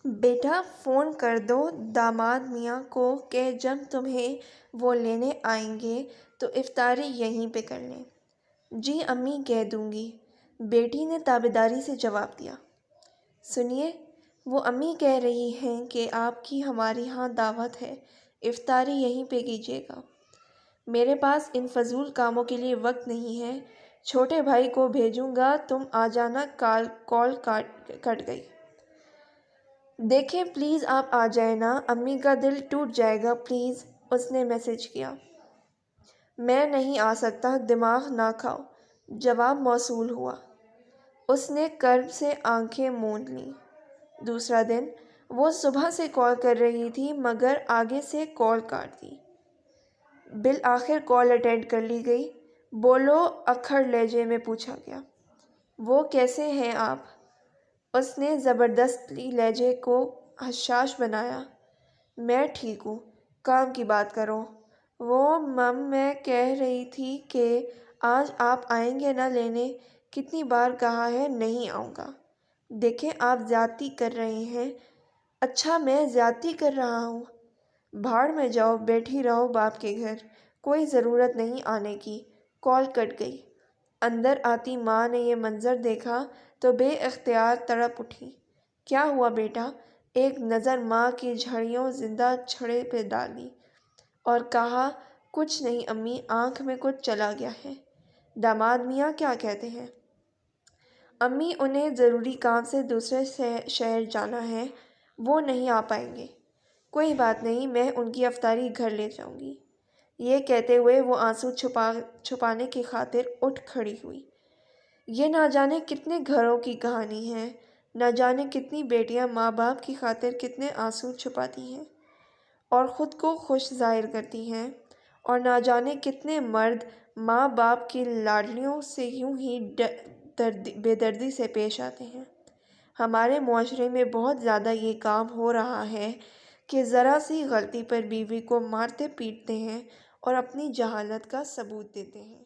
بیٹا phone کر دو داماد میاں کو کہ جب تمہیں وہ لینے آئیں گے تو افطاری یہیں پہ کر لیں۔ جی امی کہہ دوں گی، بیٹی نے تابعداری سے جواب دیا۔ سنیے، وہ امی کہہ رہی ہیں کہ آپ کی ہمارے ہاں دعوت ہے، افطاری یہیں پہ کیجیے گا۔ میرے پاس ان فضول کاموں کے لیے وقت نہیں ہے، چھوٹے بھائی کو بھیجوں گا، تم آ جانا۔ کال کٹ گئی۔ دیکھیں پلیز آپ آ جائیں نا، امی کا دل ٹوٹ جائے گا پلیز، اس نے میسج کیا۔ میں نہیں آ سکتا، دماغ نہ کھاؤ، جواب موصول ہوا۔ اس نے کرب سے آنکھیں موند لیں۔ دوسرا دن وہ صبح سے کال کر رہی تھی مگر آگے سے کال کاٹ دی۔ بالآخر کال اٹینڈ کر لی گئی۔ بولو، اکھڑ لہجے میں پوچھا گیا۔ وہ کیسے ہیں آپ؟ اس نے زبردستی لہجے کو حساس بنایا۔ میں ٹھیک ہوں، کام کی بات کرو۔ وہ میں کہہ رہی تھی کہ آج آپ آئیں گے نا لینے، کتنی بار کہا ہے نہیں آؤں گا۔ دیکھیں آپ زیادتی کر رہے ہیں۔ اچھا میں زیادتی کر رہا ہوں؟ بھاڑ میں جاؤ، بیٹھی رہو باپ کے گھر، کوئی ضرورت نہیں آنے کی۔ کال کٹ گئی۔ اندر آتی ماں نے یہ منظر دیکھا تو بے اختیار تڑپ اٹھی۔ کیا ہوا بیٹا؟ ایک نظر ماں کی جھڑیوں زندہ چھڑے پہ ڈالی اور کہا، کچھ نہیں امی، آنکھ میں کچھ چلا گیا ہے۔ داماد میاں کیا کہتے ہیں؟ امی انہیں ضروری کام سے دوسرے شہر جانا ہے، وہ نہیں آ پائیں گے۔ کوئی بات نہیں، میں ان کی افطاری گھر لے جاؤں گی۔ یہ کہتے ہوئے وہ آنسو چھپانے کی خاطر اٹھ کھڑی ہوئی۔ یہ نہ جانے کتنے گھروں کی کہانی ہے، نہ جانے کتنی بیٹیاں ماں باپ کی خاطر کتنے آنسو چھپاتی ہیں اور خود کو خوش ظاہر کرتی ہیں، اور نہ جانے کتنے مرد ماں باپ کی لاڈلیوں سے یوں ہی بے دردی سے پیش آتے ہیں۔ ہمارے معاشرے میں بہت زیادہ یہ کام ہو رہا ہے کہ ذرا سی غلطی پر بیوی کو مارتے پیٹتے ہیں اور اپنی جہالت کا ثبوت دیتے ہیں۔